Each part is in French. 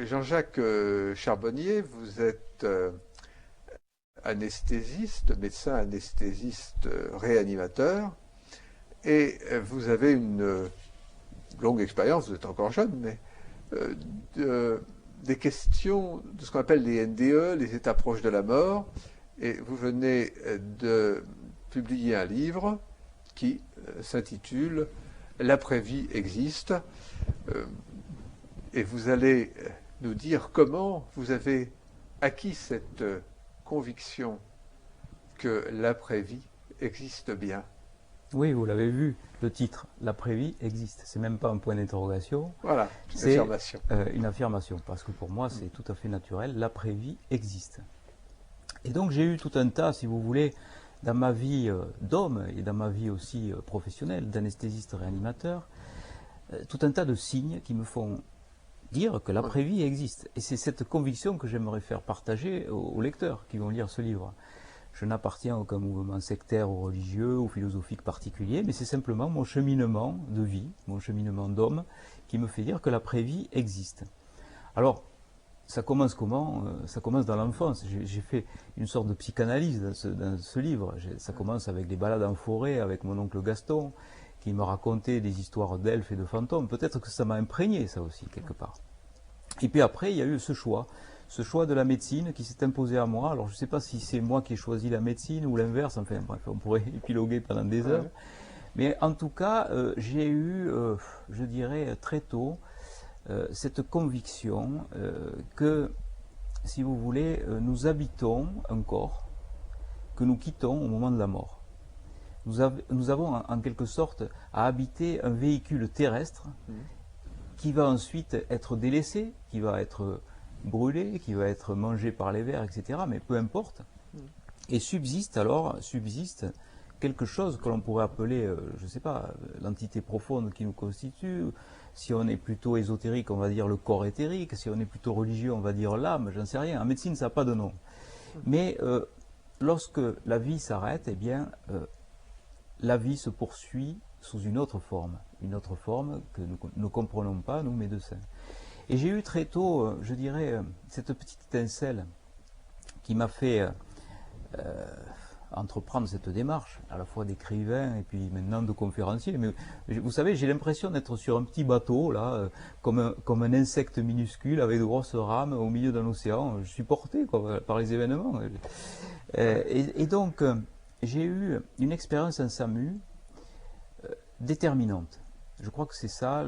Jean-Jacques Charbonnier, vous êtes anesthésiste, médecin anesthésiste réanimateur, et vous avez une longue expérience, vous êtes encore jeune, mais des questions de ce qu'on appelle les NDE, les états proches de la mort, et vous venez de publier un livre qui s'intitule L'après-vie existe, et vous allez nous dire comment vous avez acquis cette conviction que l'après-vie existe bien. Oui, vous l'avez vu, le titre, l'après-vie existe. C'est même pas un point d'interrogation. Voilà, c'est une affirmation, parce que pour moi, c'est tout à fait naturel. L'après-vie existe. Et donc, j'ai eu tout un tas, si vous voulez, dans ma vie d'homme et dans ma vie aussi professionnelle, d'anesthésiste réanimateur, tout un tas de signes qui me font dire que l'après-vie existe. Et c'est cette conviction que j'aimerais faire partager aux lecteurs qui vont lire ce livre. Je n'appartiens à aucun mouvement sectaire ou religieux ou philosophique particulier, mais c'est simplement mon cheminement de vie, mon cheminement d'homme, qui me fait dire que l'après-vie existe. Alors, ça commence comment? Ça commence dans l'enfance. J'ai fait une sorte de psychanalyse dans ce livre. Ça commence avec des balades en forêt avec mon oncle Gaston, qui me racontait des histoires d'elfes et de fantômes. Peut-être que ça m'a imprégné, ça aussi, quelque part. Et puis après, il y a eu ce choix de la médecine qui s'est imposé à moi. Alors je ne sais pas si c'est moi qui ai choisi la médecine ou l'inverse, enfin bref, on pourrait épiloguer pendant des heures. Mais en tout cas, j'ai eu, je dirais très tôt, cette conviction que, si vous voulez, nous habitons un corps que nous quittons au moment de la mort. Nous avons en quelque sorte à habiter un véhicule terrestre qui va ensuite être délaissé, qui va être brûlé, qui va être mangé par les vers, etc. Mais peu importe. Et subsiste quelque chose que l'on pourrait appeler, je ne sais pas, l'entité profonde qui nous constitue. Si on est plutôt ésotérique, on va dire le corps éthérique. Si on est plutôt religieux, on va dire l'âme, j'en sais rien. En médecine, ça n'a pas de nom. Mais lorsque la vie s'arrête, eh bien, la vie se poursuit sous une autre forme que nous ne comprenons pas, nous médecins. Et j'ai eu très tôt, je dirais, cette petite étincelle qui m'a fait entreprendre cette démarche, à la fois d'écrivain et puis maintenant de conférencier. Mais vous savez, j'ai l'impression d'être sur un petit bateau, là, comme un insecte minuscule avec de grosses rames au milieu d'un océan. Je suis porté quoi, par les événements. Et donc, j'ai eu une expérience en SAMU déterminante. Je crois que c'est ça,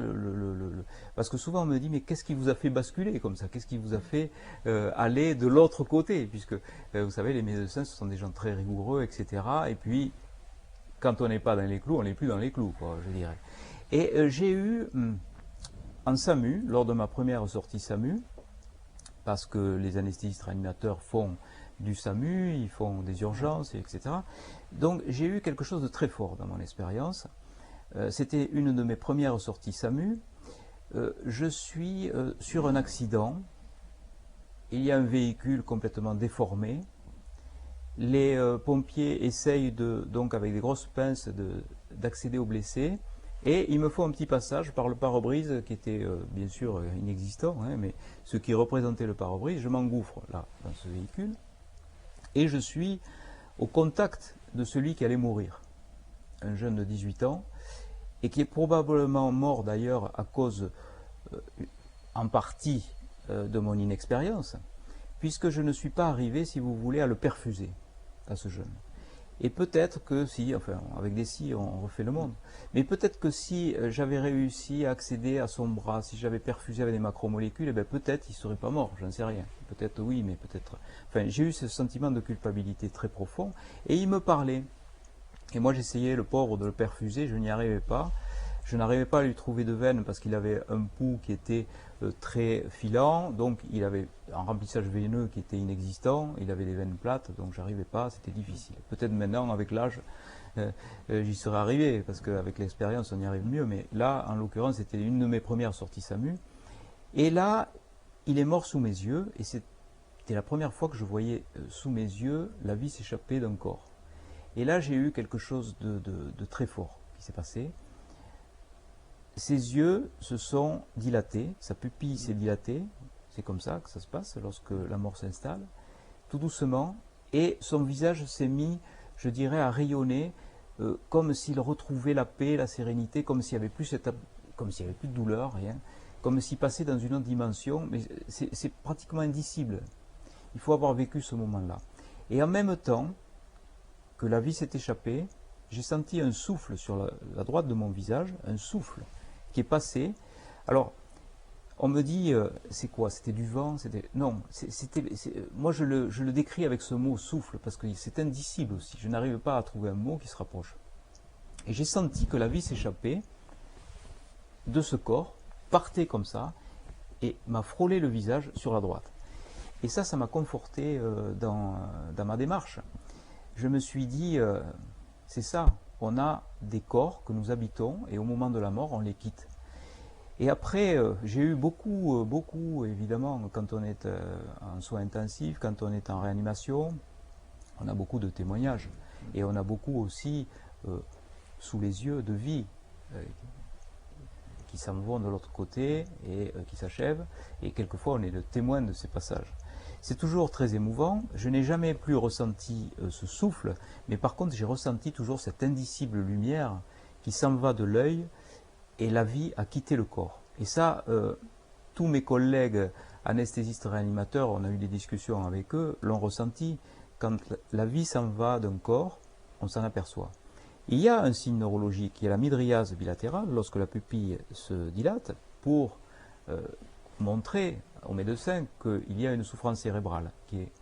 parce que souvent on me dit, mais qu'est-ce qui vous a fait basculer comme ça? Qu'est-ce qui vous a fait aller de l'autre côté? Puisque, vous savez, les médecins, ce sont des gens très rigoureux, etc. Et puis, quand on n'est pas dans les clous, on n'est plus dans les clous, quoi, je dirais. Et j'ai eu, en SAMU, lors de ma première sortie SAMU, parce que les anesthésistes réanimateurs font du SAMU, ils font des urgences, etc. Donc j'ai eu quelque chose de très fort dans mon expérience. C'était une de mes premières sorties SAMU. Je suis sur un accident. Il y a un véhicule complètement déformé. Les pompiers essayent donc avec des grosses pinces d'accéder aux blessés. Et il me faut un petit passage par le pare-brise qui était bien sûr inexistant, hein, mais ce qui représentait le pare-brise. Je m'engouffre là dans ce véhicule et je suis au contact de celui qui allait mourir, un jeune de 18 ans, et qui est probablement mort d'ailleurs à cause, en partie, de mon inexpérience, puisque je ne suis pas arrivé, si vous voulez, à le perfuser, à ce jeune. Et peut-être que si, enfin, avec des si, on refait le monde, mais peut-être que si j'avais réussi à accéder à son bras, si j'avais perfusé avec des macromolécules, eh bien peut-être il ne serait pas mort, j'en sais rien. Peut-être oui, mais peut-être... Enfin, j'ai eu ce sentiment de culpabilité très profond, et il me parlait. Et moi j'essayais, le pauvre, de le perfuser, je n'y arrivais pas. Je n'arrivais pas à lui trouver de veine parce qu'il avait un pouls qui était très filant, donc il avait un remplissage veineux qui était inexistant, il avait des veines plates, donc j'arrivais pas, c'était difficile. Peut-être maintenant, avec l'âge, j'y serais arrivé, parce qu'avec l'expérience on y arrive mieux, mais là, en l'occurrence, c'était une de mes premières sorties SAMU. Et là, il est mort sous mes yeux, et c'était la première fois que je voyais sous mes yeux la vie s'échapper d'un corps. Et là, j'ai eu quelque chose de très fort qui s'est passé. Ses yeux se sont dilatés, sa pupille s'est dilatée, c'est comme ça que ça se passe lorsque la mort s'installe, tout doucement, et son visage s'est mis, je dirais, à rayonner, comme s'il retrouvait la paix, la sérénité, comme s'il n'y avait plus de douleur, rien, comme s'il passait dans une autre dimension, mais c'est pratiquement indicible. Il faut avoir vécu ce moment-là. Et en même temps que la vie s'est échappée, j'ai senti un souffle sur la droite de mon visage, un souffle qui est passé. Alors, on me dit, c'est quoi? C'était du vent? Non, moi je le décris avec ce mot souffle, parce que c'est indicible aussi. Je n'arrive pas à trouver un mot qui se rapproche. Et j'ai senti que la vie s'échappait de ce corps, partait comme ça, et m'a frôlé le visage sur la droite. Et ça m'a conforté dans ma démarche. Je me suis dit, c'est ça, on a des corps que nous habitons, et au moment de la mort, on les quitte. Et après, j'ai eu beaucoup, évidemment, quand on est en soins intensifs, quand on est en réanimation, on a beaucoup de témoignages. Et on a beaucoup aussi, sous les yeux, de vie qui s'en vont de l'autre côté et qui s'achèvent. Et quelquefois, on est le témoin de ces passages. C'est toujours très émouvant. Je n'ai jamais plus ressenti ce souffle, mais par contre, j'ai ressenti toujours cette indicible lumière qui s'en va de l'œil, et la vie a quitté le corps. Et ça, tous mes collègues anesthésistes réanimateurs, on a eu des discussions avec eux, l'ont ressenti. Quand la vie s'en va d'un corps, on s'en aperçoit. Il y a un signe neurologique, qui est la mydriase bilatérale, lorsque la pupille se dilate, pour montrer aux médecins qu'il y a une souffrance cérébrale qui est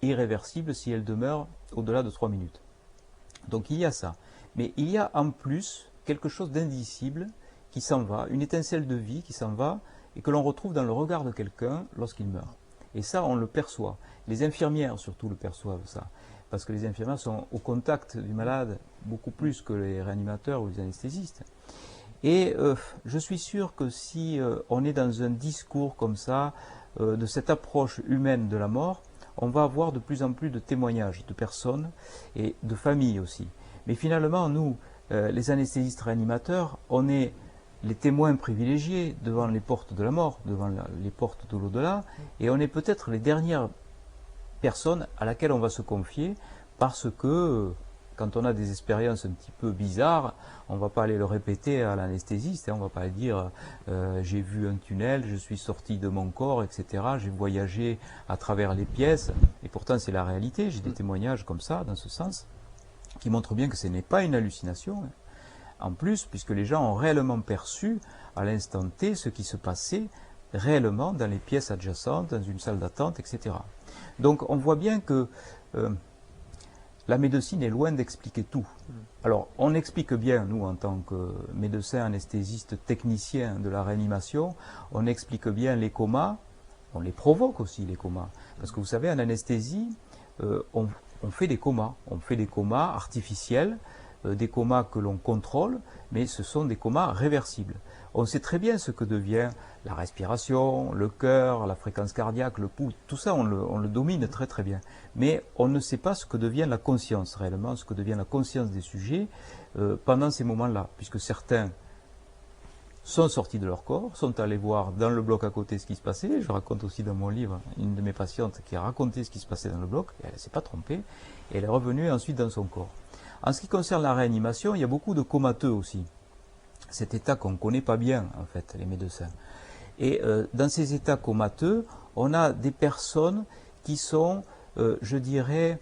irréversible si elle demeure au-delà de 3 minutes. Donc il y a ça. Mais il y a en plus quelque chose d'indicible qui s'en va, une étincelle de vie qui s'en va et que l'on retrouve dans le regard de quelqu'un lorsqu'il meurt. Et ça, on le perçoit. Les infirmières surtout le perçoivent, ça. Parce que les infirmières sont au contact du malade beaucoup plus que les réanimateurs ou les anesthésistes. Et je suis sûr que si on est dans un discours comme ça, de cette approche humaine de la mort, on va avoir de plus en plus de témoignages de personnes et de familles aussi. Mais finalement, nous, les anesthésistes réanimateurs, on est les témoins privilégiés devant les portes de la mort, devant les portes de l'au-delà, et on est peut-être les dernières personnes à laquelle on va se confier, parce que quand on a des expériences un petit peu bizarres, on ne va pas aller le répéter à l'anesthésiste, on ne va pas dire j'ai vu un tunnel, je suis sorti de mon corps, etc. J'ai voyagé à travers les pièces, et pourtant c'est la réalité, j'ai des témoignages comme ça, dans ce sens, qui montrent bien que ce n'est pas une hallucination. En plus, puisque les gens ont réellement perçu à l'instant T ce qui se passait réellement dans les pièces adjacentes, dans une salle d'attente, etc. Donc on voit bien que la médecine est loin d'expliquer tout. Alors on explique bien, nous en tant que médecins, anesthésistes, techniciens de la réanimation, on explique bien les comas, on les provoque aussi les comas. Parce que vous savez, en anesthésie, on fait des comas. On fait des comas artificiels, des comas que l'on contrôle, mais ce sont des comas réversibles. On sait très bien ce que devient la respiration, le cœur, la fréquence cardiaque, le pouls, tout ça on le domine très très bien. Mais on ne sait pas ce que devient la conscience réellement, ce que devient la conscience des sujets pendant ces moments-là, puisque certains sont sortis de leur corps, sont allés voir dans le bloc à côté ce qui se passait. Je raconte aussi dans mon livre une de mes patientes qui a raconté ce qui se passait dans le bloc, et elle ne s'est pas trompée, et elle est revenue ensuite dans son corps. En ce qui concerne la réanimation, il y a beaucoup de comateux aussi. Cet état qu'on ne connaît pas bien, en fait, les médecins. Et dans ces états comateux, on a des personnes qui sont, je dirais,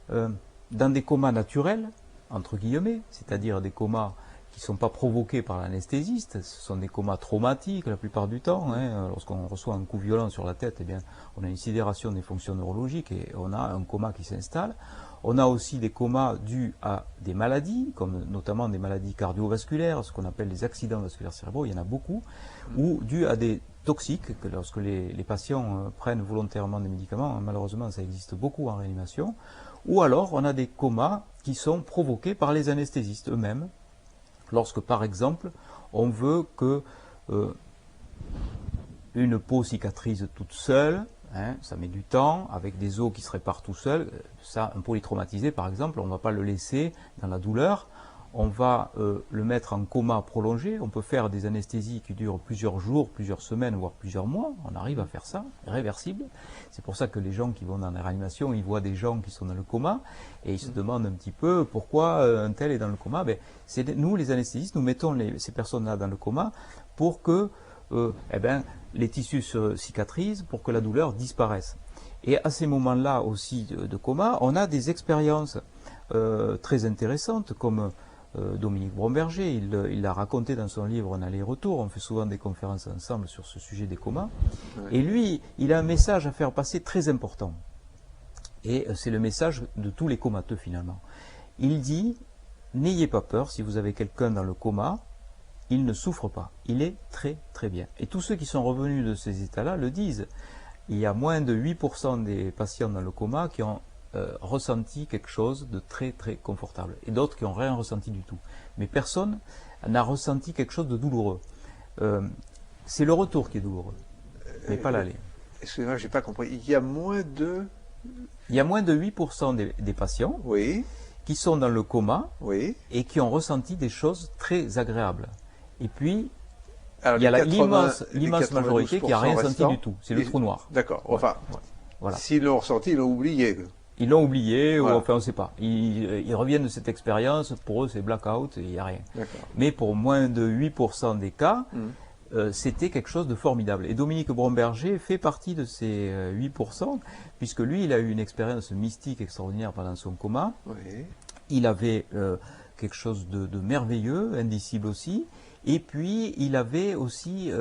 dans des comas naturels, entre guillemets, c'est-à-dire des comas qui ne sont pas provoqués par l'anesthésiste, ce sont des comas traumatiques la plupart du temps. Lorsqu'on reçoit un coup violent sur la tête, eh bien, on a une sidération des fonctions neurologiques et on a un coma qui s'installe. On a aussi des comas dus à des maladies, comme notamment des maladies cardiovasculaires, ce qu'on appelle les accidents vasculaires cérébraux, il y en a beaucoup, ou dus à des toxiques, que lorsque les patients prennent volontairement des médicaments, malheureusement ça existe beaucoup en réanimation, ou alors on a des comas qui sont provoqués par les anesthésistes eux-mêmes, lorsque par exemple on veut que une peau cicatrise toute seule, ça met du temps, avec des os qui se réparent tout seuls. Ça, un polytraumatisé par exemple, on ne va pas le laisser dans la douleur, on va le mettre en coma prolongé. On peut faire des anesthésies qui durent plusieurs jours, plusieurs semaines, voire plusieurs mois. On arrive à faire ça, réversible. C'est pour ça que les gens qui vont dans la réanimation, ils voient des gens qui sont dans le coma et ils se demandent un petit peu pourquoi un tel est dans le coma. Ben, nous, les anesthésistes, nous mettons ces personnes-là dans le coma pour que les tissus se cicatrisent, pour que la douleur disparaisse. Et à ces moments-là aussi de coma, on a des expériences très intéressantes comme Dominique Bromberger, il l'a raconté dans son livre Un aller-retour, on fait souvent des conférences ensemble sur ce sujet des comas, et lui, il a un message à faire passer très important, et c'est le message de tous les comateux finalement. Il dit, n'ayez pas peur, si vous avez quelqu'un dans le coma, il ne souffre pas, il est très très bien. Et tous ceux qui sont revenus de ces états-là le disent, il y a moins de 8% des patients dans le coma qui ont ressenti quelque chose de très très confortable et d'autres qui n'ont rien ressenti du tout. Mais personne n'a ressenti quelque chose de douloureux. C'est le retour qui est douloureux, mais pas l'aller. Excusez-moi, je n'ai pas compris. Il y a moins de 8% des patients qui sont dans le coma et qui ont ressenti des choses très agréables. Et puis, alors, il y a l'immense majorité qui n'a rien ressenti du tout. C'est le trou noir. D'accord. Enfin, voilà. S'ils l'ont ressenti, ils l'ont oublié. Ils l'ont oublié, voilà. Ou enfin on ne sait pas. Ils reviennent de cette expérience, pour eux c'est blackout, il n'y a rien. Mais pour moins de 8% des cas, c'était quelque chose de formidable. Et Dominique Bromberger fait partie de ces 8%, puisque lui il a eu une expérience mystique extraordinaire pendant son coma. Il avait quelque chose de merveilleux, indicible aussi. Et puis il avait aussi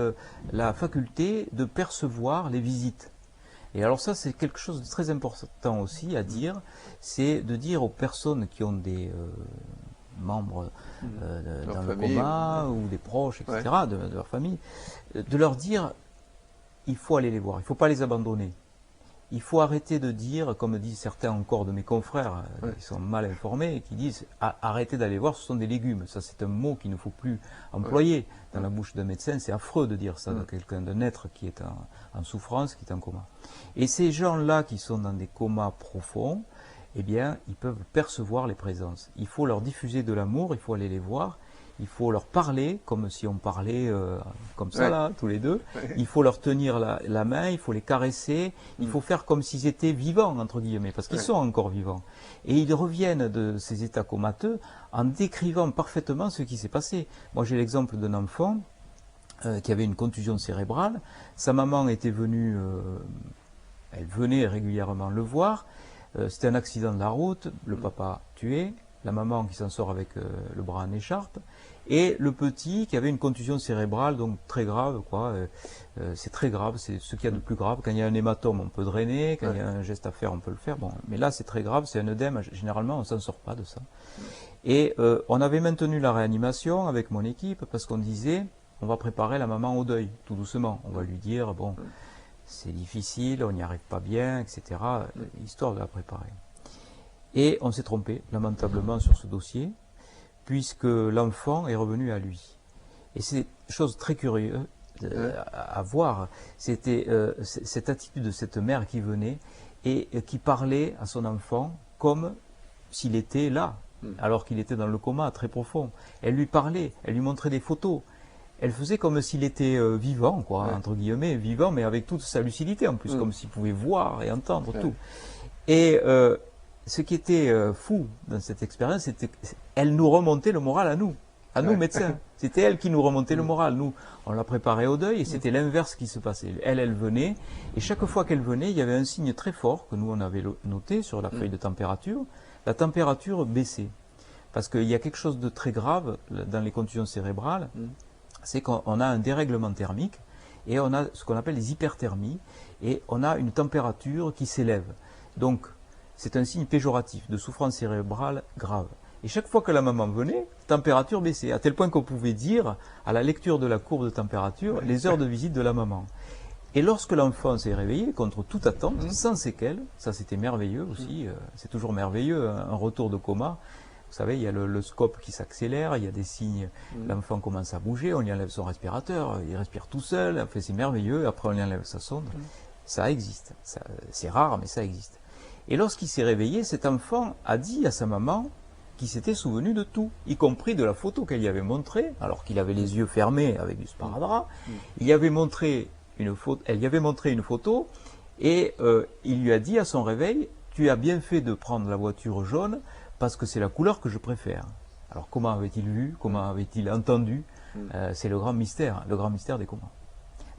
la faculté de percevoir les visites. Et alors ça, c'est quelque chose de très important aussi à dire, c'est de dire aux personnes qui ont des membres dans le coma ou des proches, etc., de leur famille, de leur dire, il faut aller les voir, il ne faut pas les abandonner. Il faut arrêter de dire, comme disent certains encore de mes confrères, qui sont mal informés, et qui disent arrêtez d'aller voir, ce sont des légumes. Ça, c'est un mot qu'il ne faut plus employer dans la bouche d'un médecin. C'est affreux de dire ça de quelqu'un, d'un être qui est en souffrance, qui est en coma. Et ces gens-là qui sont dans des comas profonds, eh bien, ils peuvent percevoir les présences. Il faut leur diffuser de l'amour, il faut aller les voir. Il faut leur parler comme si on parlait comme ça, là, tous les deux. Il faut leur tenir la main, il faut les caresser, il faut faire comme s'ils étaient vivants, entre guillemets, parce qu'ils sont encore vivants. Et ils reviennent de ces états comateux en décrivant parfaitement ce qui s'est passé. Moi, j'ai l'exemple d'un enfant qui avait une contusion cérébrale. Sa maman était venue, elle venait régulièrement le voir. C'était un accident de la route, le papa tué. La maman qui s'en sort avec le bras en écharpe, et le petit qui avait une contusion cérébrale, donc très grave, quoi. C'est très grave, c'est ce qu'il y a de plus grave. Quand il y a un hématome, on peut drainer, quand il y a un geste à faire, on peut le faire. Bon, mais là, c'est très grave, c'est un œdème, généralement, on ne s'en sort pas de ça. Et on avait maintenu la réanimation avec mon équipe, parce qu'on disait, on va préparer la maman au deuil, tout doucement. On va lui dire, bon, c'est difficile, on n'y arrive pas bien, etc., histoire de la préparer. Et on s'est trompé, lamentablement, sur ce dossier, puisque l'enfant est revenu à lui. Et c'est une chose très curieuse à voir, c'était cette attitude de cette mère qui venait et qui parlait à son enfant comme s'il était là, alors qu'il était dans le coma très profond. Elle lui parlait, elle lui montrait des photos. Elle faisait comme s'il était vivant, quoi, entre guillemets, vivant, mais avec toute sa lucidité en plus, comme s'il pouvait voir et entendre tout. Et ce qui était fou dans cette expérience, c'était qu'elle nous remontait le moral à nous médecins. C'était elle qui nous remontait le moral. Nous, on la préparait au deuil et c'était l'inverse qui se passait. Elle venait et chaque fois qu'elle venait, il y avait un signe très fort que nous on avait noté sur la feuille de température. La température baissait. Parce qu'il y a quelque chose de très grave dans les contusions cérébrales, c'est qu'on a un dérèglement thermique et on a ce qu'on appelle les hyperthermies et on a une température qui s'élève. Donc, c'est un signe péjoratif de souffrance cérébrale grave. Et chaque fois que la maman venait, température baissait, à tel point qu'on pouvait dire, à la lecture de la courbe de température, les heures de visite de la maman. Et lorsque l'enfant s'est réveillé, contre toute attente, sans séquelles, ça c'était merveilleux aussi, c'est toujours merveilleux, un retour de coma. Vous savez, il y a le scope qui s'accélère, il y a des signes, l'enfant commence à bouger, on lui enlève son respirateur, il respire tout seul, enfin, c'est merveilleux, après on lui enlève sa sonde. Ça existe, c'est rare, mais ça existe. Et lorsqu'il s'est réveillé, cet enfant a dit à sa maman, qui s'était souvenu de tout, y compris de la photo qu'elle y avait montrée, alors qu'il avait les yeux fermés avec du sparadrap. Elle y avait montré une photo et il lui a dit à son réveil, tu as bien fait de prendre la voiture jaune parce que c'est la couleur que je préfère. Alors comment avait-il vu, comment avait-il entendu? C'est le grand mystère des comment.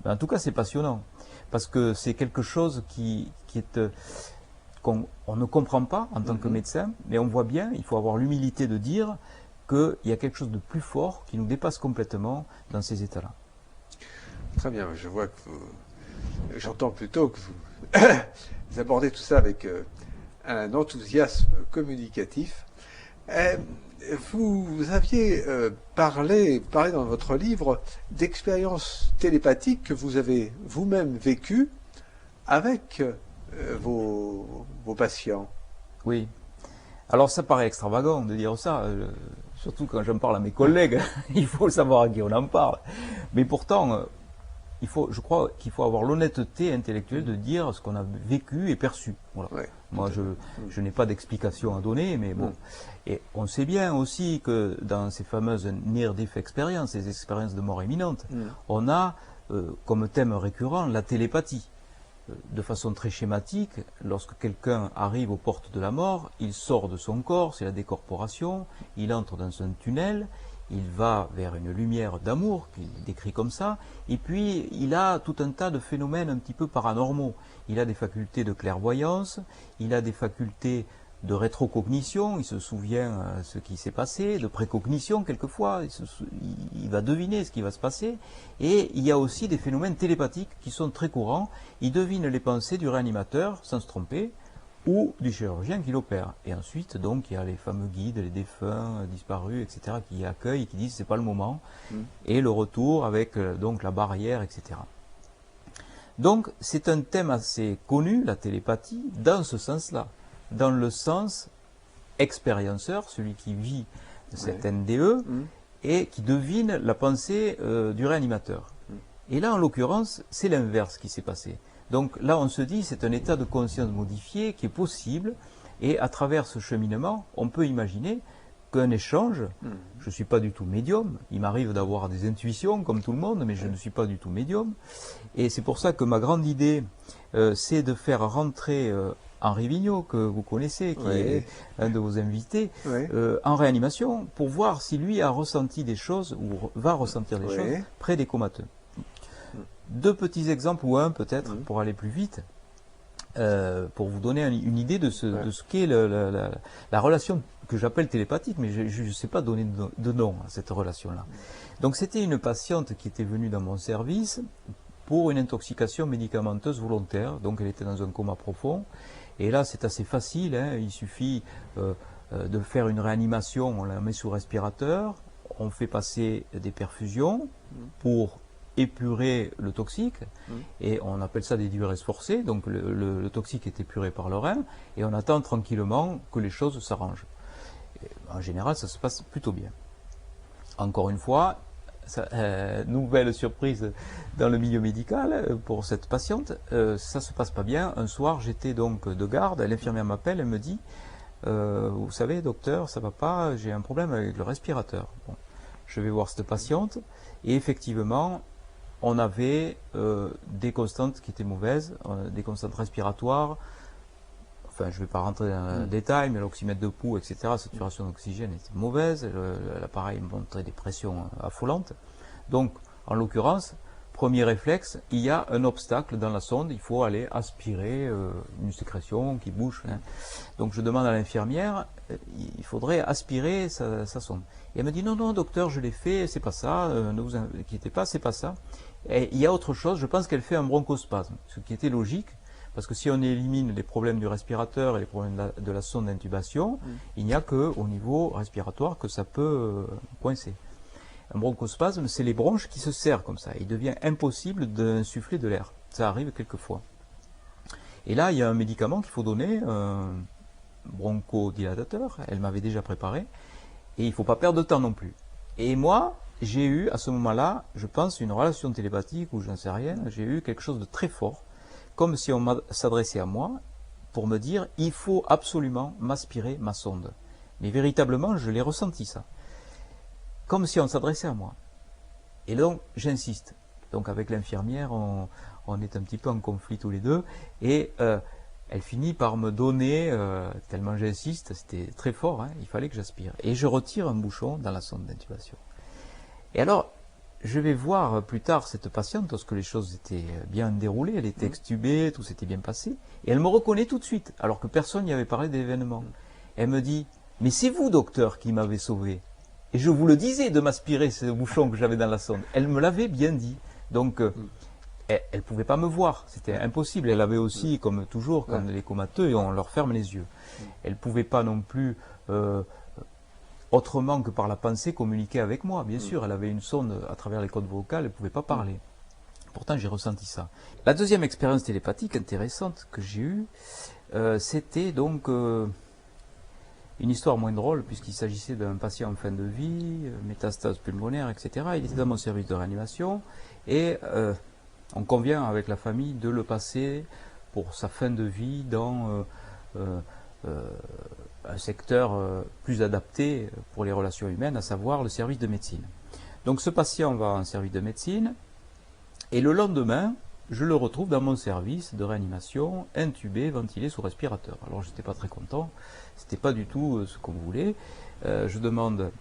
Ben, en tout cas, c'est passionnant, parce que c'est quelque chose qui est qu'on ne comprend pas en tant que médecin, mais on voit bien, il faut avoir l'humilité de dire qu'il y a quelque chose de plus fort qui nous dépasse complètement dans ces états-là. Très bien, je vois que j'entends plutôt que vous abordez tout ça avec un enthousiasme communicatif. Vous aviez parlé dans votre livre d'expériences télépathiques que vous avez vous-même vécues avec vos patients. Oui. Alors ça paraît extravagant de dire ça, surtout quand j'en parle à mes collègues, il faut savoir à qui on en parle. Mais pourtant, je crois qu'il faut avoir l'honnêteté intellectuelle de dire ce qu'on a vécu et perçu. Voilà. Ouais, moi, je n'ai pas d'explication à donner, mais bon. Et on sait bien aussi que dans ces fameuses near-death experiences, ces expériences de mort imminente, on a comme thème récurrent la télépathie. De façon très schématique, lorsque quelqu'un arrive aux portes de la mort, il sort de son corps, c'est la décorporation, il entre dans un tunnel, il va vers une lumière d'amour, qu'il décrit comme ça, et puis il a tout un tas de phénomènes un petit peu paranormaux. Il a des facultés de clairvoyance, il a des facultés de rétrocognition, il se souvient ce qui s'est passé, de précognition quelquefois, il va deviner ce qui va se passer, et il y a aussi des phénomènes télépathiques qui sont très courants, il devine les pensées du réanimateur sans se tromper, ou du chirurgien qui l'opère. Et ensuite, donc, il y a les fameux guides, les défunts, disparus, etc., qui accueillent et qui disent c'est pas le moment, et le retour avec donc la barrière, etc. Donc, c'est un thème assez connu, la télépathie, dans ce sens-là. Dans le sens expérienceur, celui qui vit cet NDE et qui devine la pensée du réanimateur. Et là, en l'occurrence, c'est l'inverse qui s'est passé. Donc là, on se dit, c'est un état de conscience modifié qui est possible, et à travers ce cheminement, on peut imaginer qu'un échange, je ne suis pas du tout médium, il m'arrive d'avoir des intuitions comme tout le monde, mais je ne suis pas du tout médium, et c'est pour ça que ma grande idée, c'est de faire rentrer Henri Vigneault, que vous connaissez, qui est un de vos invités, en réanimation, pour voir si lui a ressenti des choses, ou va ressentir des choses, près des comateux. Deux petits exemples, ou un peut-être, pour aller plus vite, pour vous donner une idée de ce qu'est la relation que j'appelle télépathique, mais je ne sais pas donner de nom à cette relation-là. Donc c'était une patiente qui était venue dans mon service pour une intoxication médicamenteuse volontaire, donc elle était dans un coma profond, et là c'est assez facile, hein, il suffit de faire une réanimation, on la met sous respirateur, on fait passer des perfusions pour épurer le toxique, et on appelle ça des diuréses forcées, donc le toxique est épuré par le rein, et on attend tranquillement que les choses s'arrangent. En général, ça se passe plutôt bien. Encore une fois, nouvelle surprise dans le milieu médical pour cette patiente, ça se passe pas bien. Un soir, j'étais donc de garde, l'infirmière m'appelle, elle me dit vous savez, docteur, ça va pas, j'ai un problème avec le respirateur. Bon, je vais voir cette patiente, et effectivement, on avait des constantes qui étaient mauvaises, des constantes respiratoires. Enfin, je ne vais pas rentrer dans le détail, mais l'oxymètre de pouls, etc., la saturation d'oxygène était mauvaise, l'appareil montrait des pressions affolantes. Donc, en l'occurrence, premier réflexe, il y a un obstacle dans la sonde, il faut aller aspirer une sécrétion qui bouge. Hein. Donc, je demande à l'infirmière, il faudrait aspirer sa sonde. Et elle me dit, non, non, docteur, je l'ai fait, c'est pas ça, ne vous inquiétez pas, c'est pas ça. Et il y a autre chose, je pense qu'elle fait un bronchospasme, ce qui était logique. Parce que si on élimine les problèmes du respirateur et les problèmes de la sonde d'intubation, il n'y a qu'au niveau respiratoire que ça peut coincer. Un bronchospasme, c'est les bronches qui se serrent comme ça. Il devient impossible d'insuffler de l'air. Ça arrive quelquefois. Et là, il y a un médicament qu'il faut donner, un bronchodilatateur. Elle m'avait déjà préparé. Et il ne faut pas perdre de temps non plus. Et moi, j'ai eu à ce moment-là, je pense, une relation télépathique ou j'en sais rien. J'ai eu quelque chose de très fort. Comme si on s'adressait à moi pour me dire il faut absolument m'aspirer ma sonde. Mais véritablement, je l'ai ressenti ça. Comme si on s'adressait à moi. Et donc, j'insiste. Donc avec l'infirmière, on est un petit peu en conflit tous les deux. Et elle finit par me donner, tellement j'insiste, c'était très fort, hein, il fallait que j'aspire. Et je retire un bouchon dans la sonde d'intubation. Et alors, je vais voir plus tard cette patiente, lorsque les choses étaient bien déroulées, elle était extubée, tout s'était bien passé, et elle me reconnaît tout de suite, alors que personne n'y avait parlé de l'événement. Elle me dit, mais c'est vous, docteur, qui m'avez sauvé. Et je vous le disais de m'aspirer ce bouchon que j'avais dans la sonde. Elle me l'avait bien dit. Donc, elle ne pouvait pas me voir, c'était impossible. Elle avait aussi, comme toujours, quand les comateux, on leur ferme les yeux. Elle ne pouvait pas non plus... autrement que par la pensée, communiquer avec moi. Bien sûr, elle avait une sonde à travers les cordes vocales, elle ne pouvait pas parler. Pourtant, j'ai ressenti ça. La deuxième expérience télépathique intéressante que j'ai eue, c'était donc une histoire moins drôle, puisqu'il s'agissait d'un patient en fin de vie, métastase pulmonaire, etc. Il était dans mon service de réanimation, et on convient avec la famille de le passer pour sa fin de vie dans... un secteur plus adapté pour les relations humaines, à savoir le service de médecine. Donc ce patient va en service de médecine, et le lendemain, je le retrouve dans mon service de réanimation, intubé, ventilé sous respirateur. Alors je n'étais pas très content, c'était pas du tout ce qu'on voulait. Je demande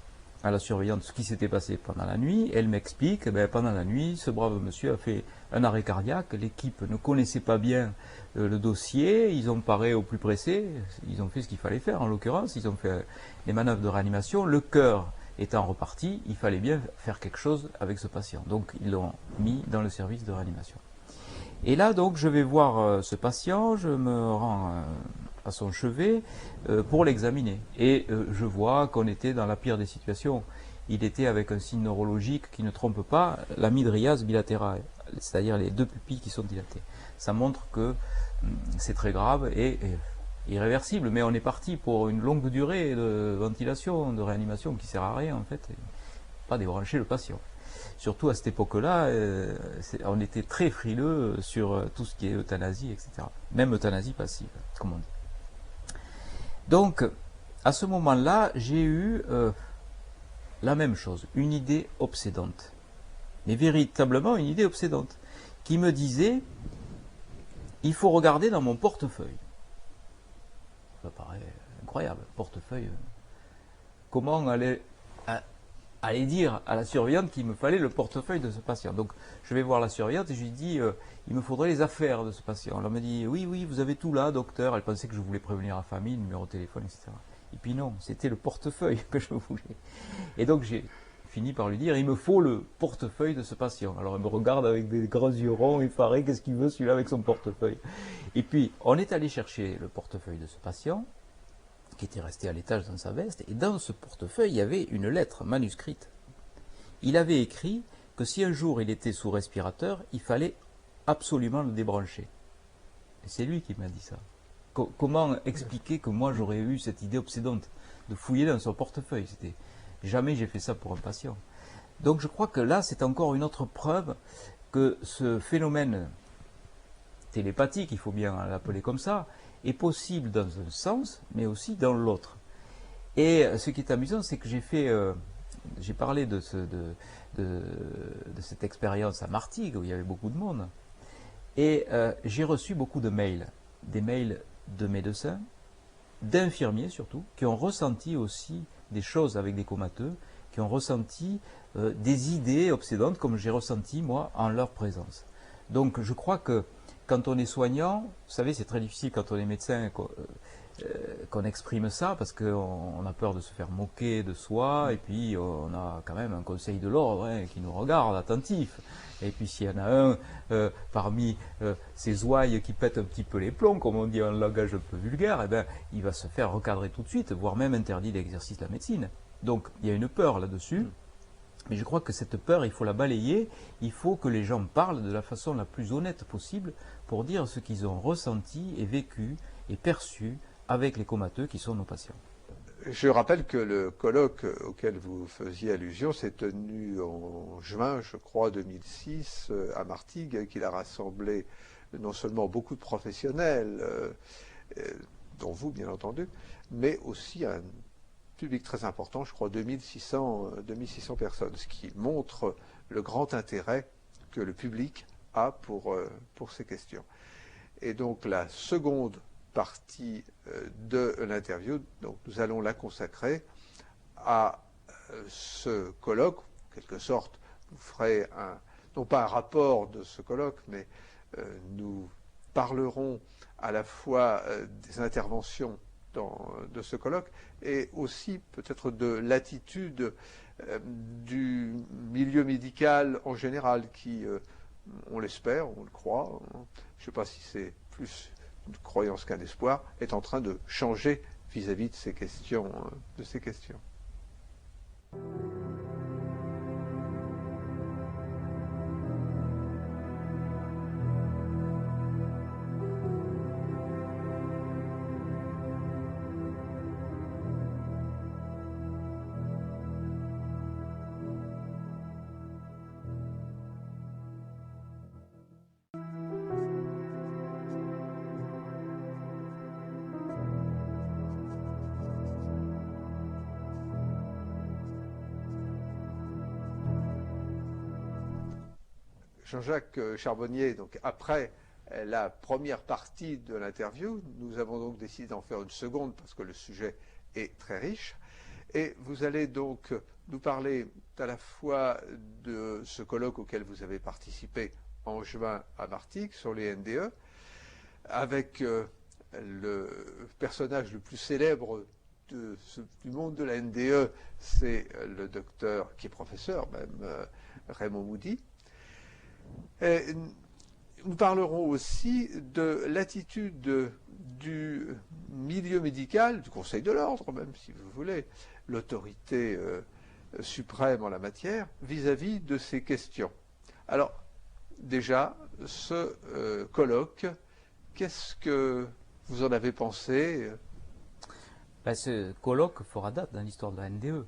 à la surveillante ce qui s'était passé pendant la nuit, elle m'explique, pendant la nuit, ce brave monsieur a fait un arrêt cardiaque, l'équipe ne connaissait pas bien le dossier, ils ont paré au plus pressé, ils ont fait ce qu'il fallait faire en l'occurrence, ils ont fait les manœuvres de réanimation, le cœur étant reparti, il fallait bien faire quelque chose avec ce patient. Donc ils l'ont mis dans le service de réanimation. Et là donc je vais voir ce patient, je me rends à son chevet pour l'examiner. Et je vois qu'on était dans la pire des situations. Il était avec un signe neurologique qui ne trompe pas, la mydriase bilatérale, c'est-à-dire les deux pupilles qui sont dilatées. Ça montre que c'est très grave et irréversible, mais on est parti pour une longue durée de ventilation, de réanimation qui sert à rien en fait, pas débrancher le patient. Surtout à cette époque-là, on était très frileux sur tout ce qui est euthanasie, etc. Même euthanasie passive, comme on dit. Donc, à ce moment-là, j'ai eu la même chose, une idée obsédante. Mais véritablement une idée obsédante, qui me disait, il faut regarder dans mon portefeuille. Ça paraît incroyable, portefeuille. Comment aller dire à la surveillante qu'il me fallait le portefeuille de ce patient. Donc je vais voir la surveillante et je lui dis, il me faudrait les affaires de ce patient. Elle me dit, oui, vous avez tout là, docteur. Elle pensait que je voulais prévenir la famille, le numéro de téléphone, etc. Et puis non, c'était le portefeuille que je voulais. Et donc j'ai fini par lui dire, il me faut le portefeuille de ce patient. Alors elle me regarde avec des grands yeux ronds, effarés, qu'est-ce qu'il veut celui-là avec son portefeuille? Et puis on est allé chercher le portefeuille de ce patient, qui était resté à l'étage dans sa veste, et dans ce portefeuille, il y avait une lettre manuscrite. Il avait écrit que si un jour il était sous respirateur, il fallait absolument le débrancher. Et c'est lui qui m'a dit ça. Comment expliquer que moi j'aurais eu cette idée obsédante de fouiller dans son portefeuille? Jamais j'ai fait ça pour un patient. Donc je crois que là, c'est encore une autre preuve que ce phénomène télépathique, il faut bien l'appeler comme ça, est possible dans un sens, mais aussi dans l'autre. Et ce qui est amusant, c'est que j'ai parlé de cette expérience à Martigues, où il y avait beaucoup de monde, et j'ai reçu beaucoup de mails, des mails de médecins, d'infirmiers surtout, qui ont ressenti aussi des choses avec des comateux, qui ont ressenti des idées obsédantes, comme j'ai ressenti moi en leur présence. Donc je crois que quand on est soignant, vous savez, c'est très difficile quand on est médecin qu'on exprime ça, parce qu'on a peur de se faire moquer de soi, et puis on a quand même un conseil de l'ordre qui nous regarde, attentif. Et puis s'il y en a un parmi ces ouailles qui pètent un petit peu les plombs, comme on dit en langage un peu vulgaire, eh ben, il va se faire recadrer tout de suite, voire même interdit l'exercice de la médecine. Donc il y a une peur là-dessus. Mais je crois que cette peur, il faut la balayer, il faut que les gens parlent de la façon la plus honnête possible pour dire ce qu'ils ont ressenti et vécu et perçu avec les comateux qui sont nos patients. Je rappelle que le colloque auquel vous faisiez allusion s'est tenu en juin, je crois, 2006, à Martigues, qu'il a rassemblé non seulement beaucoup de professionnels, dont vous bien entendu, mais aussi un public très important, je crois 2600 personnes, ce qui montre le grand intérêt que le public a pour ces questions. Et donc la seconde partie de l'interview, donc nous allons la consacrer à ce colloque. En quelque sorte, vous ferez non pas un rapport de ce colloque, mais nous parlerons à la fois des interventions de ce colloque et aussi peut-être de l'attitude du milieu médical en général qui, on l'espère, on le croit, je ne sais pas si c'est plus une croyance qu'un espoir, est en train de changer vis-à-vis de ces questions. Jean-Jacques Charbonnier, donc après la première partie de l'interview, nous avons donc décidé d'en faire une seconde parce que le sujet est très riche. Et vous allez donc nous parler à la fois de ce colloque auquel vous avez participé en juin à Martigues sur les NDE, avec le personnage le plus célèbre du monde de la NDE, c'est le docteur, qui est professeur même, Raymond Moody. Et nous parlerons aussi de l'attitude du milieu médical, du Conseil de l'Ordre même, si vous voulez, l'autorité suprême en la matière, vis-à-vis de ces questions. Alors, déjà, ce colloque, qu'est-ce que vous en avez pensé? Ce colloque fera date dans l'histoire de la NDE.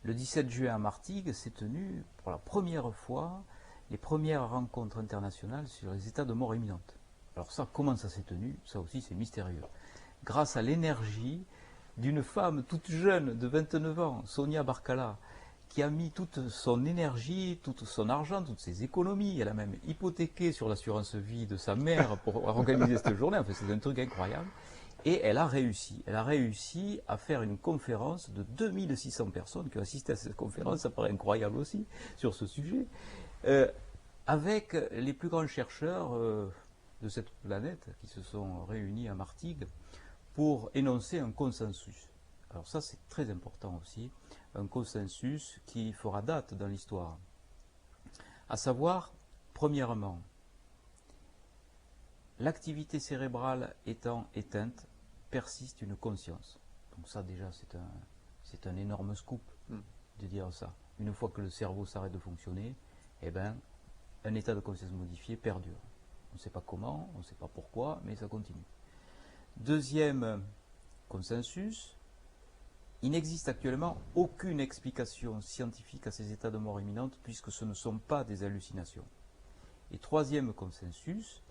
Le 17 juin à Martigues s'est tenu pour la première fois les premières rencontres internationales sur les états de mort imminente. Alors ça, comment ça s'est tenu? Ça aussi, c'est mystérieux. Grâce à l'énergie d'une femme toute jeune de 29 ans, Sonia Barkala, qui a mis toute son énergie, tout son argent, toutes ses économies. Elle a même hypothéqué sur l'assurance vie de sa mère pour organiser cette journée. Enfin, c'est un truc incroyable. Et elle a réussi. Elle a réussi à faire une conférence de 2600 personnes qui ont assisté à cette conférence. Ça paraît incroyable aussi sur ce sujet. Avec les plus grands chercheurs de cette planète qui se sont réunis à Martigues pour énoncer un consensus. Alors ça, c'est très important aussi, un consensus qui fera date dans l'histoire. À savoir, premièrement, l'activité cérébrale étant éteinte, persiste une conscience. Donc ça, déjà, c'est un énorme scoop de dire ça. Une fois que le cerveau s'arrête de fonctionner, eh ben, un état de conscience modifié perdure. On ne sait pas comment, on ne sait pas pourquoi, mais ça continue. Deuxième consensus, il n'existe actuellement aucune explication scientifique à ces états de mort imminente puisque ce ne sont pas des hallucinations. Et troisième consensus,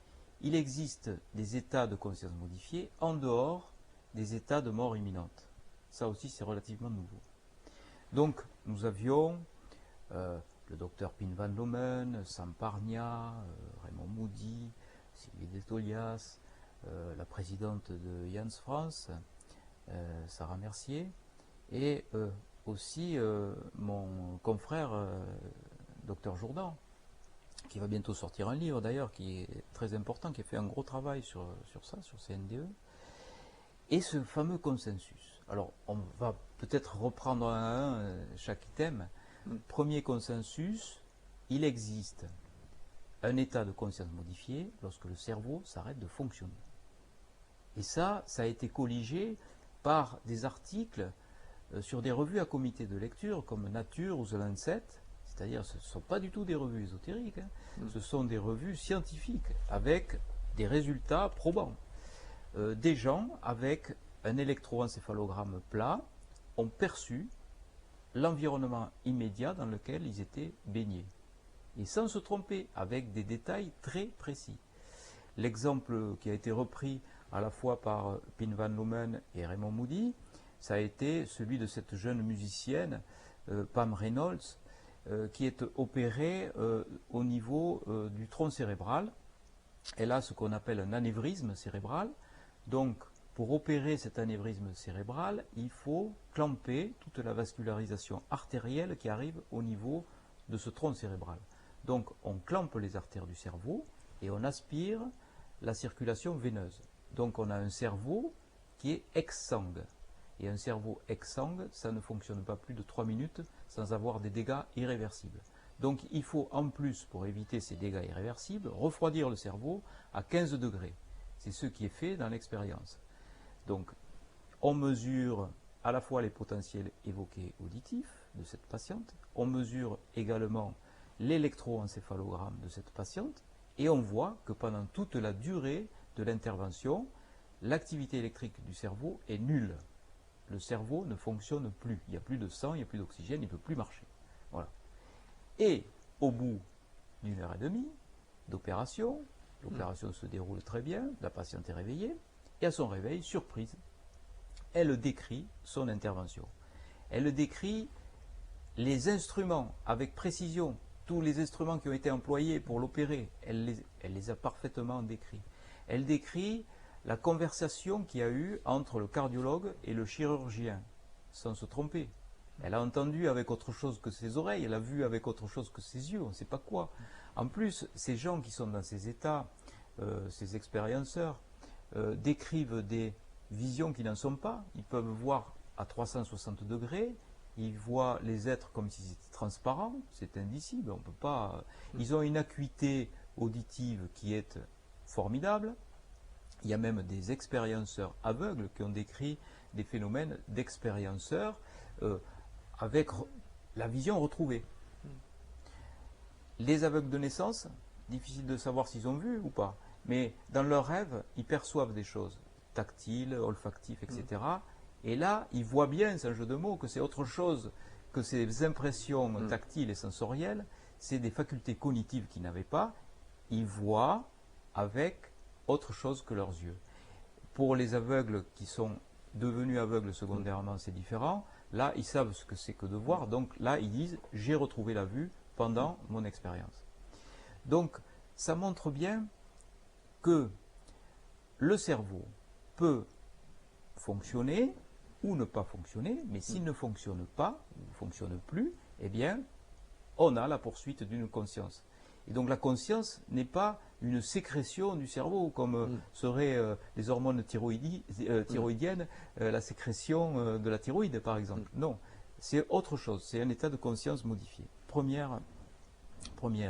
il existe des états de conscience modifiés en dehors des états de mort imminente. Ça aussi, c'est relativement nouveau. Donc, nous avions le docteur Pin van Lomen, Sam Parnia, Raymond Moody, Sylvie Detolias, la présidente de Jans France, Sarah Mercier, et aussi mon confrère docteur Jourdan, qui va bientôt sortir un livre d'ailleurs, qui est très important, qui a fait un gros travail sur ça, sur ces NDE, et ce fameux consensus. Alors, on va peut-être reprendre un à un chaque thème. Premier consensus, il existe un état de conscience modifié lorsque le cerveau s'arrête de fonctionner. Et ça a été colligé par des articles sur des revues à comité de lecture comme Nature ou The Lancet, c'est-à-dire ce ne sont pas du tout des revues ésotériques, ce sont des revues scientifiques avec des résultats probants. Des gens avec un électroencéphalogramme plat ont perçu l'environnement immédiat dans lequel ils étaient baignés. Et sans se tromper, avec des détails très précis. L'exemple qui a été repris à la fois par Pin van Lomen et Raymond Moody, ça a été celui de cette jeune musicienne, Pam Reynolds, qui est opérée au niveau du tronc cérébral. Elle a ce qu'on appelle un anévrisme cérébral. Donc, pour opérer cet anévrisme cérébral, il faut clamper toute la vascularisation artérielle qui arrive au niveau de ce tronc cérébral. Donc, on clampe les artères du cerveau et on aspire la circulation veineuse. Donc, on a un cerveau qui est exsangue. Et un cerveau exsangue, ça ne fonctionne pas plus de 3 minutes sans avoir des dégâts irréversibles. Donc il faut en plus, pour éviter ces dégâts irréversibles, refroidir le cerveau à 15 degrés. C'est ce qui est fait dans l'expérience. Donc on mesure à la fois les potentiels évoqués auditifs de cette patiente, on mesure également l'électroencéphalogramme de cette patiente, et on voit que pendant toute la durée de l'intervention, l'activité électrique du cerveau est nulle. Le cerveau ne fonctionne plus. Il n'y a plus de sang, il n'y a plus d'oxygène, il ne peut plus marcher. Voilà. Et au bout d'une heure et demie d'opération, l'opération se déroule très bien, la patiente est réveillée, et à son réveil, surprise, elle décrit son intervention. Elle décrit les instruments avec précision, tous les instruments qui ont été employés pour l'opérer, elle les a parfaitement décrits. Elle décrit la conversation qu'il y a eu entre le cardiologue et le chirurgien, sans se tromper. Elle a entendu avec autre chose que ses oreilles, elle a vu avec autre chose que ses yeux, on ne sait pas quoi. En plus, ces gens qui sont dans ces états, ces expérienceurs, décrivent des visions qui n'en sont pas. Ils peuvent voir à 360 degrés, ils voient les êtres comme s'ils étaient transparents, c'est indicible, on peut pas. Ils ont une acuité auditive qui est formidable. Il y a même des expérienceurs aveugles qui ont décrit des phénomènes d'expérienceurs avec la vision retrouvée. Les aveugles de naissance, difficile de savoir s'ils ont vu ou pas, mais dans leurs rêves, ils perçoivent des choses tactiles, olfactifs, etc. Et là, ils voient bien, c'est un jeu de mots, que c'est autre chose que ces impressions tactiles et sensorielles, c'est des facultés cognitives qu'ils n'avaient pas. Ils voient avec autre chose que leurs yeux. Pour les aveugles qui sont devenus aveugles secondairement, c'est différent. Là, ils savent ce que c'est que de voir. Donc là, ils disent « j'ai retrouvé la vue pendant mon expérience ». Donc, ça montre bien que le cerveau peut fonctionner ou ne pas fonctionner, mais s'il ne fonctionne pas, ou ne fonctionne plus, eh bien, on a la poursuite d'une conscience. Et donc la conscience n'est pas une sécrétion du cerveau, comme seraient les hormones thyroïdiennes, la sécrétion de la thyroïde par exemple. Non, c'est autre chose, c'est un état de conscience modifié. Premier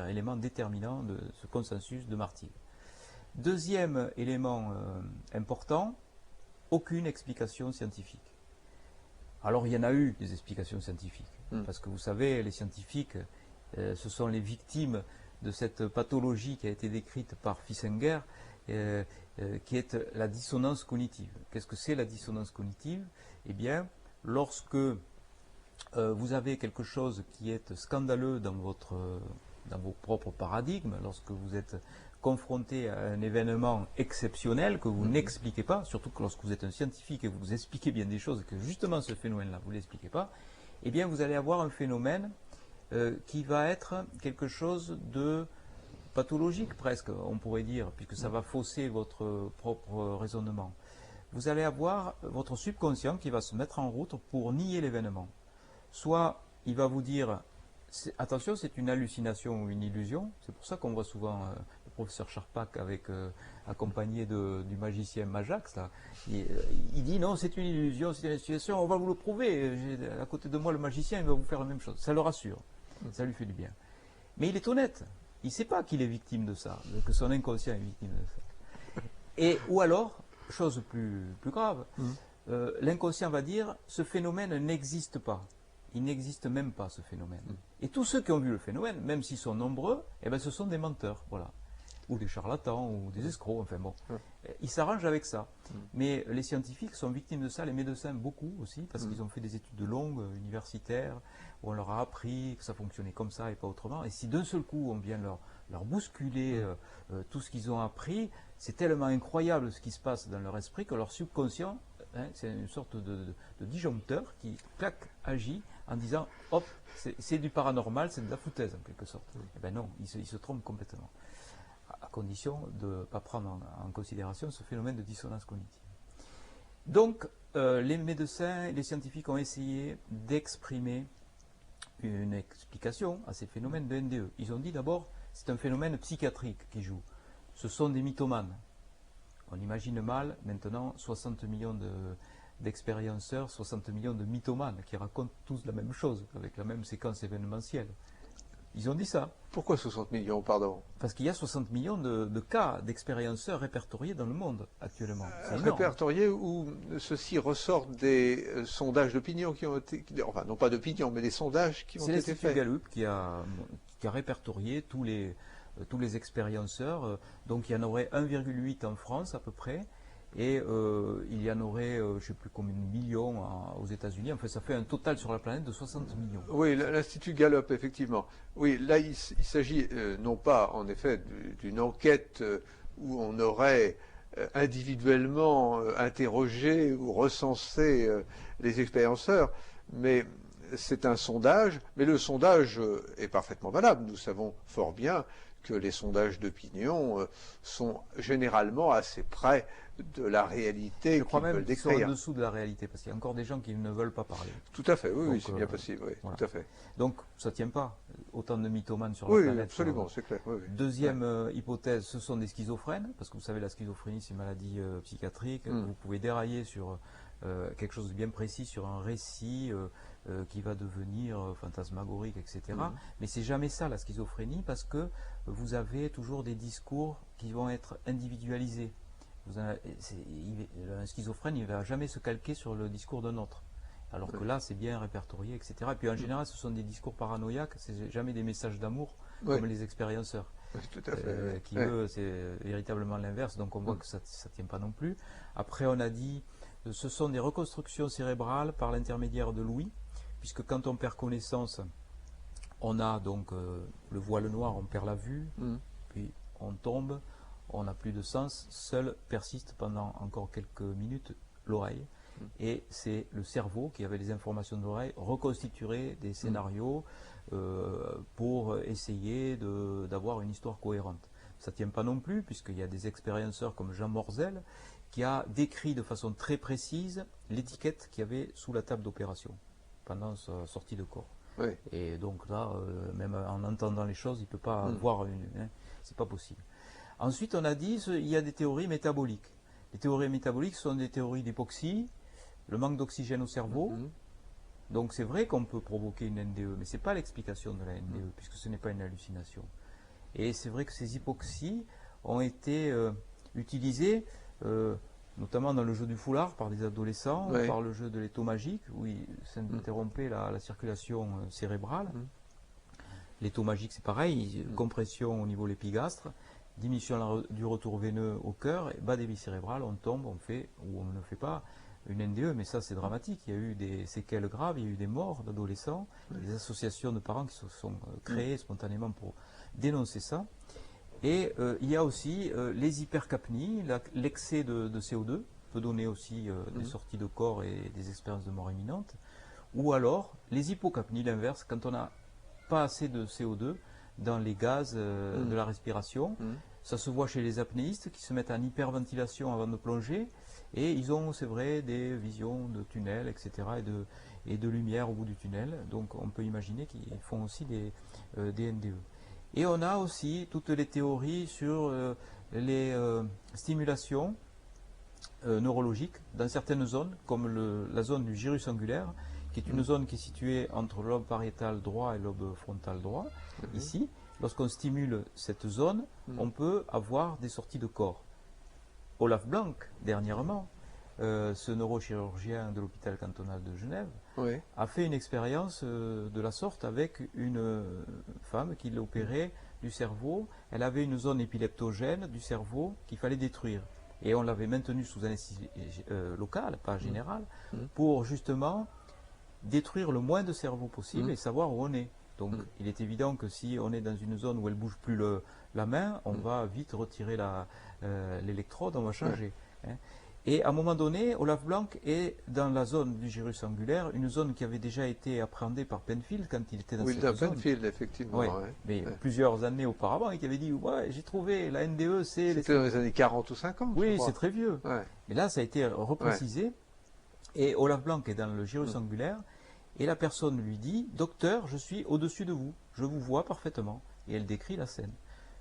élément déterminant de ce consensus de Martine. Deuxième élément important, aucune explication scientifique. Alors il y en a eu des explications scientifiques, parce que vous savez, les scientifiques, ce sont les victimes de cette pathologie qui a été décrite par Fiesenger, qui est la dissonance cognitive. Qu'est-ce que c'est la dissonance cognitive? Eh bien, lorsque vous avez quelque chose qui est scandaleux dans vos propres paradigmes, lorsque vous êtes confronté à un événement exceptionnel que vous n'expliquez pas, surtout que lorsque vous êtes un scientifique et que vous expliquez bien des choses et que justement ce phénomène-là, vous ne l'expliquez pas, eh bien vous allez avoir un phénomène qui va être quelque chose de pathologique presque, on pourrait dire, puisque ça va fausser votre propre raisonnement. Vous allez avoir votre subconscient qui va se mettre en route pour nier l'événement. Soit il va vous dire, attention, c'est une hallucination ou une illusion, c'est pour ça qu'on voit souvent le professeur Charpak accompagné du magicien Majax, là. Il dit non, c'est une illusion, c'est une hallucination, on va vous le prouver, à côté de moi le magicien, il va vous faire la même chose, ça le rassure. Ça lui fait du bien. Mais il est honnête. Il ne sait pas qu'il est victime de ça, que son inconscient est victime de ça. Ou alors, chose plus grave, l'inconscient va dire ce phénomène n'existe pas. Il n'existe même pas ce phénomène. Et tous ceux qui ont vu le phénomène, même s'ils sont nombreux, eh ben, ce sont des menteurs, voilà. Ou des charlatans, ou des escrocs, enfin bon. Ils s'arrangent avec ça. Mais les scientifiques sont victimes de ça, les médecins beaucoup aussi, parce qu'ils ont fait des études longues, universitaires, où on leur a appris que ça fonctionnait comme ça et pas autrement. Et si d'un seul coup on vient leur bousculer tout ce qu'ils ont appris, c'est tellement incroyable ce qui se passe dans leur esprit que leur subconscient hein, c'est une sorte de disjoncteur qui, clac, agit en disant, hop, c'est du paranormal, c'est de la foutaise en quelque sorte. Eh bien non, il se trompe complètement, à condition de ne pas prendre en considération ce phénomène de dissonance cognitive. Donc, les médecins et les scientifiques ont essayé d'exprimer une explication à ces phénomènes de NDE. Ils ont dit d'abord, c'est un phénomène psychiatrique qui joue. Ce sont des mythomanes. On imagine mal, maintenant, 60 millions d'expérienceurs, 60 millions de mythomanes qui racontent tous la même chose, avec la même séquence événementielle. Ils ont dit ça. Pourquoi 60 millions, pardon? Parce qu'il y a 60 millions de cas d'expérienceurs répertoriés dans le monde actuellement. Répertoriés où ceci ressort des sondages d'opinion qui ont été... Enfin, non pas d'opinion, mais des sondages qui ont été faits. C'est l'Institut Gallup qui a répertorié tous les expérienceurs. Donc il y en aurait 1,8 en France à peu près. Et il y en aurait, je ne sais plus combien de millions aux États-Unis. Enfin, ça fait un total sur la planète de 60 millions. Oui, l'Institut Gallup, effectivement. Oui, là, il s'agit non pas, en effet, d'une enquête où on aurait individuellement interrogé ou recensé les expérienceurs, mais c'est un sondage. Mais le sondage est parfaitement valable. Nous savons fort bien que les sondages d'opinion sont généralement assez près de la réalité. Je crois même qu'ils sont en dessous de la réalité, parce qu'il y a encore des gens qui ne veulent pas parler. Tout à fait, oui, oui, c'est bien possible, oui, voilà. Tout à fait. Donc ça ne tient pas, autant de mythomanes sur la planète. Oui, absolument, c'est clair. Oui, oui. Deuxième hypothèse, ce sont des schizophrènes, parce que vous savez, la schizophrénie, c'est une maladie psychiatrique. Vous pouvez dérailler sur quelque chose de bien précis, sur un récit qui va devenir fantasmagorique, etc. Mais c'est jamais ça, la schizophrénie, parce que vous avez toujours des discours qui vont être individualisés. Un schizophrène, il ne va jamais se calquer sur le discours d'un autre. Alors que là, c'est bien répertorié, etc. Et puis en général, ce sont des discours paranoïaques, c'est jamais des messages d'amour comme les expérienceurs. Oui, tout à fait. Qui, eux, c'est véritablement l'inverse, donc on voit que ça ne tient pas non plus. Après, on a dit, ce sont des reconstructions cérébrales par l'intermédiaire de l'ouïe, puisque quand on perd connaissance, on a donc le voile noir, on perd la vue, puis on tombe, on n'a plus de sens, seul persiste pendant encore quelques minutes l'oreille. Et c'est le cerveau qui avait les informations de l'oreille reconstituerait des scénarios pour essayer d'avoir une histoire cohérente. Ça ne tient pas non plus, puisqu'il y a des expérienceurs comme Jean Morzel qui a décrit de façon très précise l'étiquette qu'il y avait sous la table d'opération pendant sa sortie de corps. Oui. Et donc là, même en entendant les choses, il ne peut pas voir c'est pas possible. Ensuite, on a dit il y a des théories métaboliques. Les théories métaboliques sont des théories d'hypoxie, le manque d'oxygène au cerveau. Donc c'est vrai qu'on peut provoquer une NDE, mais ce n'est pas l'explication de la NDE, puisque ce n'est pas une hallucination. Et c'est vrai que ces hypoxies ont été utilisées, notamment dans le jeu du foulard par des adolescents, par le jeu de l'étau magique, où il s'interrompait la circulation cérébrale. L'étau magique, c'est pareil, compression au niveau de l'épigastre, diminution du retour veineux au cœur, bas débit cérébral, on tombe, on fait ou on ne fait pas une NDE, mais ça c'est dramatique. Il y a eu des séquelles graves, il y a eu des morts d'adolescents, des associations de parents qui se sont créées spontanément pour dénoncer ça. Et il y a aussi les hypercapnies, l'excès de CO2 peut donner aussi des sorties de corps et des expériences de mort imminente, ou alors les hypocapnies, l'inverse, quand on n'a pas assez de CO2 dans les gaz de la respiration. Ça se voit chez les apnéistes qui se mettent en hyperventilation avant de plonger, et ils ont, c'est vrai, des visions de tunnels, etc., et de lumière au bout du tunnel. Donc on peut imaginer qu'ils font aussi des NDE. Et on a aussi toutes les théories sur les stimulations neurologiques dans certaines zones, comme la zone du gyrus angulaire, qui est une zone qui est située entre le lobe pariétal droit et le lobe frontal droit, ici. Lorsqu'on stimule cette zone, on peut avoir des sorties de corps. Olaf Blank, dernièrement, ce neurochirurgien de l'hôpital cantonal de Genève, a fait une expérience de la sorte avec une femme qui l'opérait du cerveau. Elle avait une zone épileptogène du cerveau qu'il fallait détruire. Et on l'avait maintenue sous anesthésie locale, pas générale, pour justement détruire le moins de cerveau possible et savoir où on est. Donc il est évident que si on est dans une zone où elle ne bouge plus la main, on va vite retirer l'électrode, on va changer. Hein. Et à un moment donné, Olaf Blanc est dans la zone du gyrus angulaire, une zone qui avait déjà été appréhendée par Penfield quand il était dans cette zone. Penfield, effectivement. Ouais, mais plusieurs années auparavant, et qui avait dit ouais, j'ai trouvé la NDE, c'est... C'était dans les années 40 ou 50. Oui, c'est très vieux. Ouais. Mais là, ça a été reprécisé. Et Olaf Blanc est dans le gyrus angulaire, et la personne lui dit docteur, je suis au-dessus de vous, je vous vois parfaitement. Et elle décrit la scène.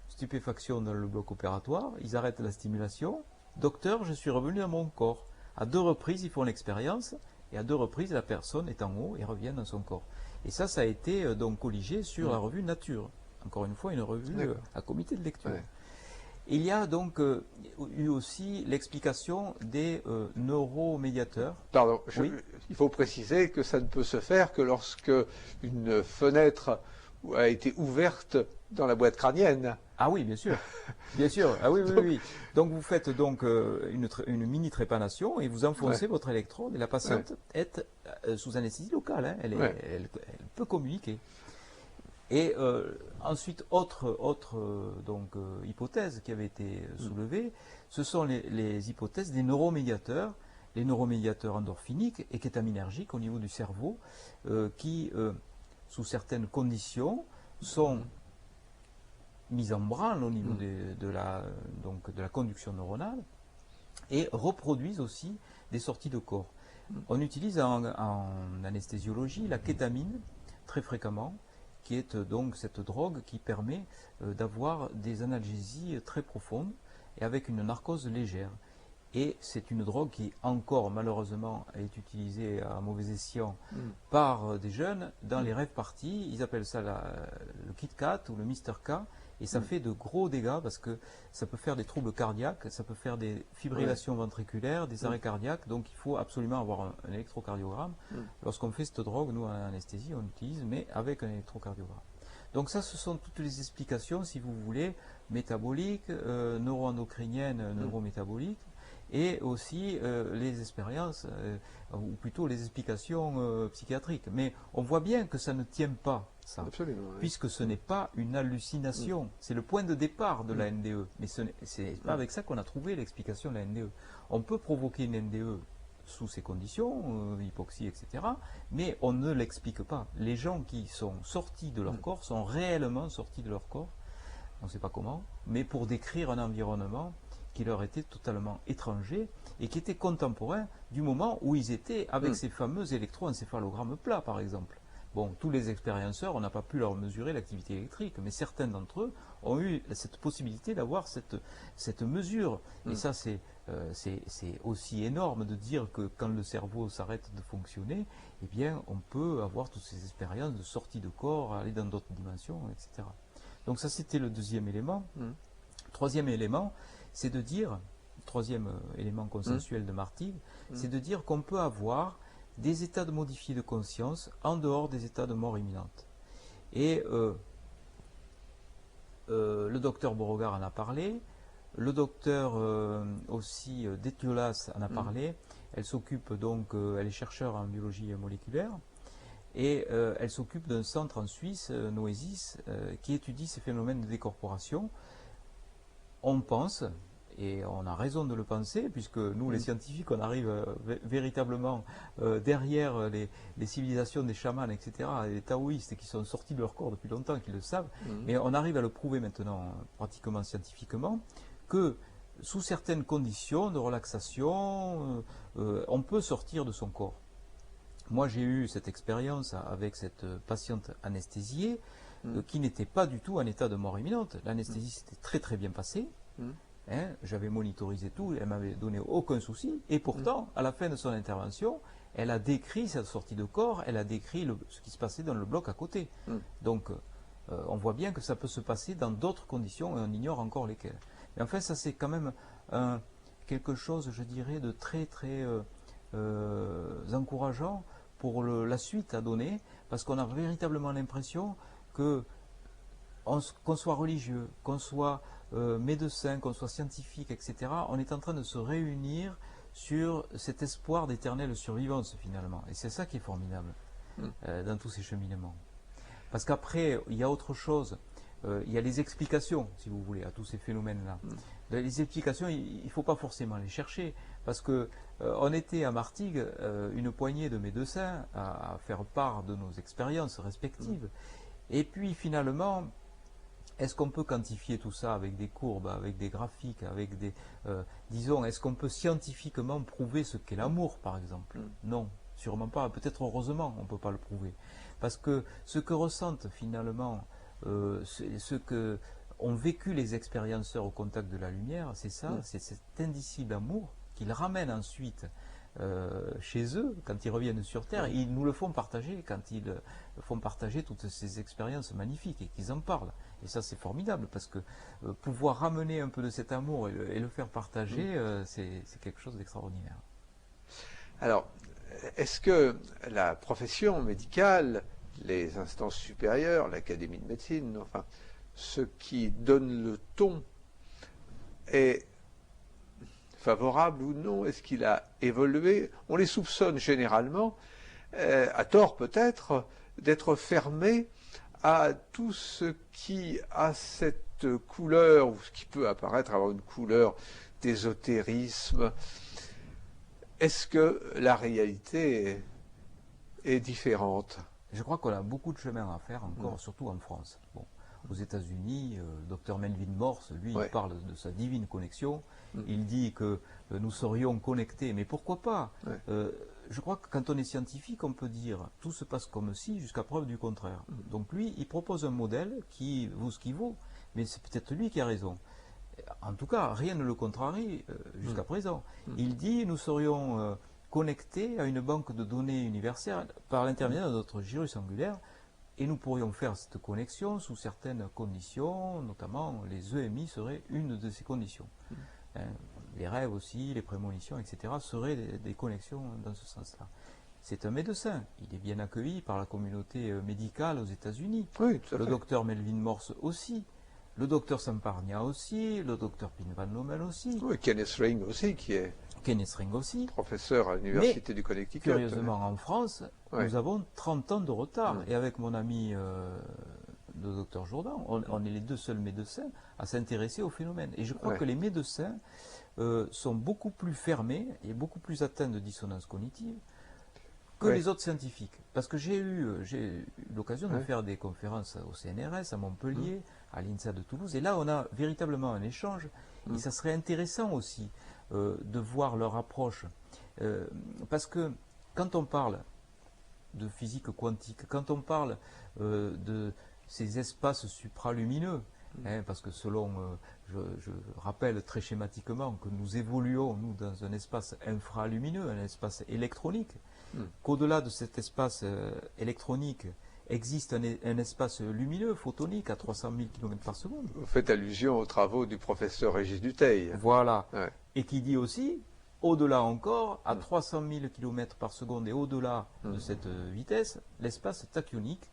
Stupéfaction dans le bloc opératoire, ils arrêtent la stimulation. Docteur, je suis revenu dans mon corps. À 2 reprises, ils font l'expérience, et à 2 reprises, la personne est en haut et revient dans son corps. Et ça a été donc colligé sur la revue Nature. Encore une fois, une revue à comité de lecture. Ouais. Il y a donc eu aussi l'explication des neuromédiateurs. Pardon, il faut préciser que ça ne peut se faire que lorsque une fenêtre a été ouverte dans la boîte crânienne. Ah oui, bien sûr. Bien sûr. Ah oui, oui, oui. Donc vous faites donc une mini trépanation et vous enfoncez votre électrode et la patiente est sous anesthésie locale. Hein. Elle peut communiquer. Et ensuite, autre hypothèse qui avait été soulevée, ce sont les hypothèses des neuromédiateurs, les neuromédiateurs endorphiniques et kétaminergiques au niveau du cerveau, qui, sous certaines conditions, sont mis en branle au niveau de la conduction neuronale et reproduisent aussi des sorties de corps. On utilise en anesthésiologie la kétamine très fréquemment, qui est donc cette drogue qui permet d'avoir des analgésies très profondes et avec une narcose légère. Et c'est une drogue qui encore malheureusement est utilisée à mauvais escient par des jeunes dans les rêves parties. Ils appellent ça le Kit Kat ou le Mr K. Et ça fait de gros dégâts parce que ça peut faire des troubles cardiaques, ça peut faire des fibrillations ventriculaires, des arrêts cardiaques. Donc il faut absolument avoir un électrocardiogramme. Lorsqu'on fait cette drogue, nous en anesthésie, on l'utilise, mais avec un électrocardiogramme. Donc ça, ce sont toutes les explications, si vous voulez, métaboliques, neuro-endocriniennes, neurométaboliques, et aussi les expériences, ou plutôt les explications psychiatriques. Mais on voit bien que ça ne tient pas, ça. Absolument, puisque ce n'est pas une hallucination. C'est le point de départ de la NDE. Mais ce n'est pas avec ça qu'on a trouvé l'explication de la NDE. On peut provoquer une NDE sous ces conditions, hypoxie, etc., mais on ne l'explique pas. Les gens qui sont sortis de leur corps sont réellement sortis de leur corps, on ne sait pas comment, mais pour décrire un environnement qui leur était totalement étranger et qui était contemporain du moment où ils étaient avec ces fameux électroencéphalogrammes plats, par exemple. Bon, tous les expérienceurs, on n'a pas pu leur mesurer l'activité électrique, mais certains d'entre eux ont eu cette possibilité d'avoir cette mesure. Et ça, c'est aussi énorme de dire que quand le cerveau s'arrête de fonctionner, eh bien, on peut avoir toutes ces expériences de sortie de corps, aller dans d'autres dimensions, etc. Donc ça, c'était le deuxième élément. Troisième élément, c'est de dire, troisième élément consensuel de Martigues, c'est de dire qu'on peut avoir des états de modifiés de conscience en dehors des états de mort imminente. Et le docteur Beauregard en a parlé, le docteur aussi Détiolas en a parlé. Elle s'occupe donc, elle est chercheure en biologie moléculaire, et elle s'occupe d'un centre en Suisse, Noesis, qui étudie ces phénomènes de décorporation. On pense, et on a raison de le penser, puisque nous, les scientifiques, on arrive véritablement derrière les civilisations des chamans, etc., et les taoïstes qui sont sortis de leur corps depuis longtemps, qui le savent, mais on arrive à le prouver maintenant, pratiquement scientifiquement, que sous certaines conditions de relaxation, on peut sortir de son corps. Moi, j'ai eu cette expérience avec cette patiente anesthésiée, qui n'était pas du tout en état de mort imminente. L'anesthésie s'était très très bien passée. J'avais monitorisé tout, elle m'avait donné aucun souci, et pourtant, à la fin de son intervention, elle a décrit sa sortie de corps, elle a décrit ce qui se passait dans le bloc à côté. Donc, on voit bien que ça peut se passer dans d'autres conditions, et on ignore encore lesquelles. Mais enfin, ça c'est quand même quelque chose, je dirais, de très très encourageant pour la suite à donner, parce qu'on a véritablement l'impression que qu'on soit religieux, qu'on soit médecin, qu'on soit scientifique, etc., on est en train de se réunir sur cet espoir d'éternelle survivance finalement. Et c'est ça qui est formidable dans tous ces cheminements. Parce qu'après, il y a autre chose. il y a les explications, si vous voulez, à tous ces phénomènes-là. Les explications, il ne faut pas forcément les chercher, parce que on était à Martigues une poignée de médecins à faire part de nos expériences respectives. Et puis finalement, est-ce qu'on peut quantifier tout ça avec des courbes, avec des graphiques, avec des... disons, est-ce qu'on peut scientifiquement prouver ce qu'est l'amour, par exemple? Non, sûrement pas. Peut-être heureusement, on ne peut pas le prouver. Parce que ce que ressentent finalement, ce que ont vécu les expérienceurs au contact de la lumière, c'est ça, c'est cet indicible amour qu'ils ramènent ensuite chez eux, quand ils reviennent sur Terre, ils nous le font partager, quand ils font partager toutes ces expériences magnifiques et qu'ils en parlent. Et ça, c'est formidable, parce que pouvoir ramener un peu de cet amour et le faire partager, c'est quelque chose d'extraordinaire. Alors, est-ce que la profession médicale, les instances supérieures, l'Académie de médecine, enfin, ce qui donne le ton est favorable ou non? Est-ce qu'il a évolué? On les soupçonne généralement, à tort peut-être, d'être fermés à tout ce qui a cette couleur, ou ce qui peut apparaître avoir une couleur d'ésotérisme. Est-ce que la réalité est différente? Je crois qu'on a beaucoup de chemin à faire encore, surtout en France. Bon, aux États-Unis, le Dr Melvin Morse, lui, il parle de sa divine connexion. Il dit que nous serions connectés, mais pourquoi pas? Je crois que quand on est scientifique, on peut dire tout se passe comme si, jusqu'à preuve du contraire. Donc lui, il propose un modèle qui vaut ce qu'il vaut, mais c'est peut-être lui qui a raison. En tout cas, rien ne le contrarie jusqu'à présent. Il dit nous serions connectés à une banque de données universelle par l'intermédiaire de notre gyrus angulaire, et nous pourrions faire cette connexion sous certaines conditions, notamment les EMI seraient une de ces conditions. Les rêves aussi, les prémonitions, etc. seraient des connexions dans ce sens-là. C'est un médecin, il est bien accueilli par la communauté médicale aux États-Unis. Oui, tout à fait. Le docteur Melvin Morse aussi, le docteur Samparnia aussi, le docteur Pin Van Lommel aussi. Oui, Kenneth Ring aussi, qui est Kenneth Ring aussi. Professeur à l'Université du Connecticut. Curieusement, en France, nous avons 30 ans de retard. Et avec mon ami le docteur Jourdan, on est les deux seuls médecins à s'intéresser au phénomène. Et je crois que les médecins sont beaucoup plus fermés et beaucoup plus atteints de dissonance cognitive que les autres scientifiques. Parce que j'ai eu l'occasion de faire des conférences au CNRS, à Montpellier, à l'INSA de Toulouse, et là on a véritablement un échange, et ça serait intéressant aussi de voir leur approche. Parce que quand on parle de physique quantique, quand on parle de ces espaces supralumineux, parce que selon, je rappelle très schématiquement que nous évoluons, nous, dans un espace infralumineux, un espace électronique, qu'au-delà de cet espace électronique existe un espace lumineux, photonique, à 300 000 km par seconde. Vous faites allusion aux travaux du professeur Régis Dutheil. Voilà. Et qui dit aussi, au-delà encore, à 300 000 km par seconde et au-delà de cette vitesse, l'espace tachyonique,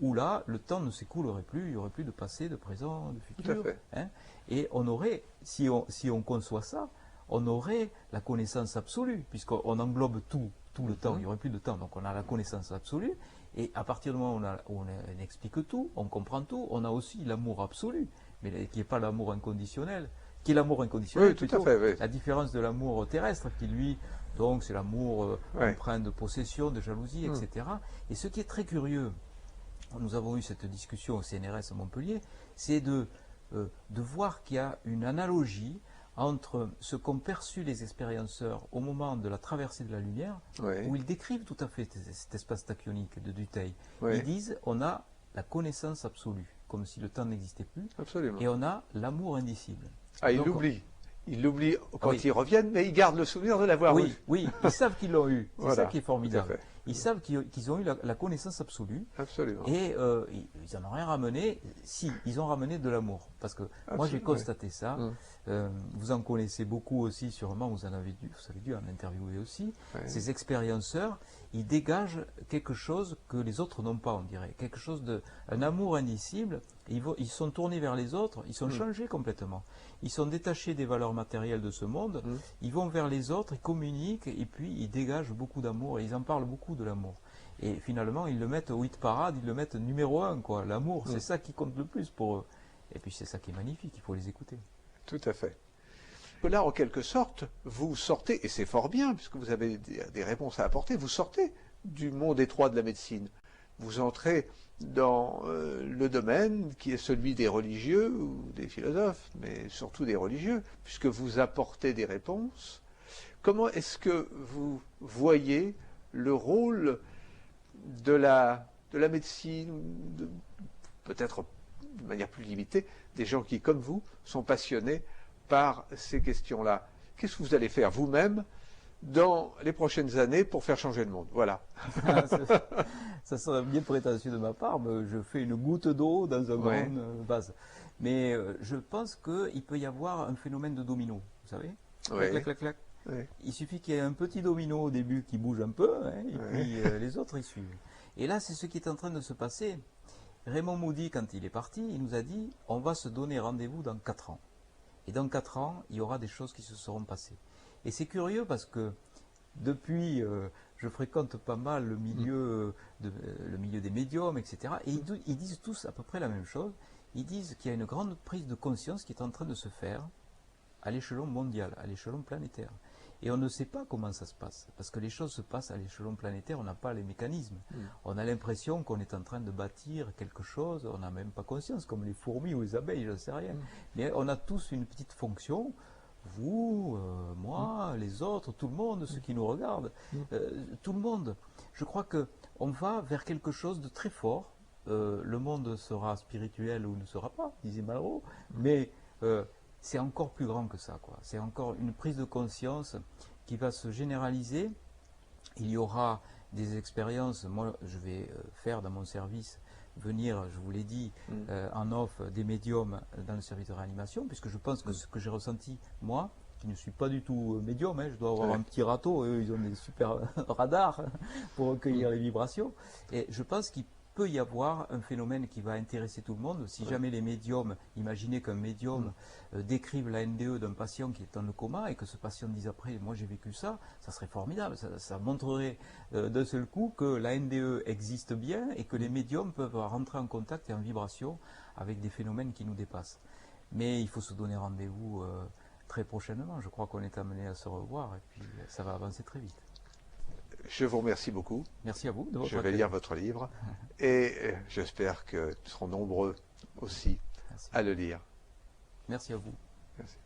où là, le temps ne s'écoulerait plus, il n'y aurait plus de passé, de présent, de futur. Tout à fait. Et on aurait, si on conçoit ça, on aurait la connaissance absolue, puisqu'on englobe tout le temps, il n'y aurait plus de temps, donc on a la connaissance absolue, et à partir du moment où on explique tout, on comprend tout, on a aussi l'amour absolu, mais qui n'est pas l'amour inconditionnel, qui est l'amour inconditionnel, tout à fait, la différence de l'amour terrestre, qui lui, donc c'est l'amour empreint de possession, de jalousie, etc. Et ce qui est très curieux, nous avons eu cette discussion au CNRS à Montpellier, c'est de voir qu'il y a une analogie entre ce qu'ont perçu les expérienceurs au moment de la traversée de la lumière, où ils décrivent tout à fait cet espace tachyonique de Dutheil. Ils disent, on a la connaissance absolue, comme si le temps n'existait plus, et on a l'amour indicible. Ah, ils l'oublient. Ils l'oublient quand ils reviennent, mais ils gardent le souvenir de l'avoir eu. Oui, ils savent qu'ils l'ont eu. C'est ça qui est formidable. Ils savent qu'ils ont eu la connaissance absolue. Absolument. Et ils n'en ont rien ramené. Si, ils ont ramené de l'amour. Parce que moi, j'ai constaté ça. Vous en connaissez beaucoup aussi, sûrement. Vous avez dû en interviewer aussi. Ces expérienceurs, ils dégagent quelque chose que les autres n'ont pas, on dirait. Quelque chose un amour indicible. Ils sont tournés vers les autres. Ils sont changés complètement. Ils sont détachés des valeurs matérielles de ce monde. Ils vont vers les autres, ils communiquent, et puis ils dégagent beaucoup d'amour. Et ils en parlent beaucoup fous de l'amour. Et finalement, ils le mettent au hit parade, ils le mettent numéro 1, quoi. L'amour, c'est ça qui compte le plus pour eux. Et puis c'est ça qui est magnifique, il faut les écouter. Tout à fait. Là, en quelque sorte, vous sortez, et c'est fort bien, puisque vous avez des réponses à apporter, vous sortez du monde étroit de la médecine. Vous entrez dans le domaine qui est celui des religieux ou des philosophes, mais surtout des religieux, puisque vous apportez des réponses. Comment est-ce que vous voyez le rôle de la médecine, peut-être de manière plus limitée, des gens qui, comme vous, sont passionnés par ces questions-là? Qu'est-ce que vous allez faire vous-même dans les prochaines années pour faire changer le monde? Voilà. Ça serait bien prétentieux de ma part, mais je fais une goutte d'eau dans un grand vase. Mais je pense qu'il peut y avoir un phénomène de domino, vous savez? Clac, clac, clac, clac. Oui. Il suffit qu'il y ait un petit domino au début qui bouge un peu, hein, et puis les autres ils suivent. Et là, c'est ce qui est en train de se passer. Raymond Moody, quand il est parti, il nous a dit « on va se donner rendez-vous dans 4 ans ». Et dans 4 ans, il y aura des choses qui se seront passées. Et c'est curieux parce que depuis, je fréquente pas mal le milieu des médiums, etc. Et ils disent tous à peu près la même chose. Ils disent qu'il y a une grande prise de conscience qui est en train de se faire à l'échelon mondial, à l'échelon planétaire. Et on ne sait pas comment ça se passe, parce que les choses se passent à l'échelon planétaire, on n'a pas les mécanismes. On a l'impression qu'on est en train de bâtir quelque chose, on n'a même pas conscience, comme les fourmis ou les abeilles, je ne sais rien. Mais on a tous une petite fonction, vous, moi, les autres, tout le monde, ceux qui nous regardent, tout le monde. Je crois qu'on va vers quelque chose de très fort. Le monde sera spirituel ou ne sera pas, disait Malraux, mais c'est encore plus grand que ça, quoi. C'est encore une prise de conscience qui va se généraliser. Il y aura des expériences. Moi, je vais faire dans mon service venir, je vous l'ai dit, en off, des médiums dans le service de réanimation, puisque je pense que ce que j'ai ressenti, moi, qui ne suis pas du tout médium, hein, je dois avoir un petit râteau, eux, ils ont des super radars pour recueillir les vibrations, et je pense qu'il peut y avoir un phénomène qui va intéresser tout le monde. Si jamais les médiums, imaginez qu'un médium décrive la NDE d'un patient qui est dans le coma et que ce patient dise après, moi j'ai vécu ça, ça serait formidable. Ça montrerait d'un seul coup que la NDE existe bien et que les médiums peuvent rentrer en contact et en vibration avec des phénomènes qui nous dépassent. Mais il faut se donner rendez-vous très prochainement. Je crois qu'on est amené à se revoir et puis ça va avancer très vite. Je vous remercie beaucoup. Merci à vous de votre Je vais lire votre livre et j'espère que nous serons nombreux aussi à le lire. Merci à vous. Merci.